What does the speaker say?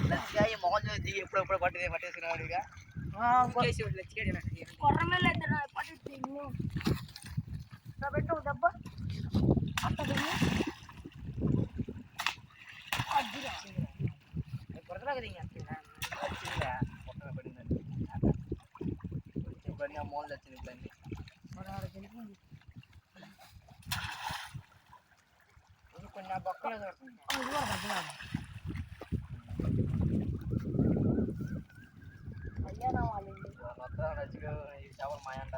లచ్చిగా ఈ మొహం చూసి ఎప్పుడెప్పుడు పట్టేసినాడు ఇక కొర్రమేలు అయితే పట్టి పెట్టు దెబ్బ అంత కొరతలా కదా ఇంకా పడిన మోల్ వచ్చింది ఇబ్బంది కొన్ని నా బొక్కలు దొరుకుతుంది అయ్యా నా వాళ్ళు మొత్తం నచ్చిగా ఈ చేపలు మాయంట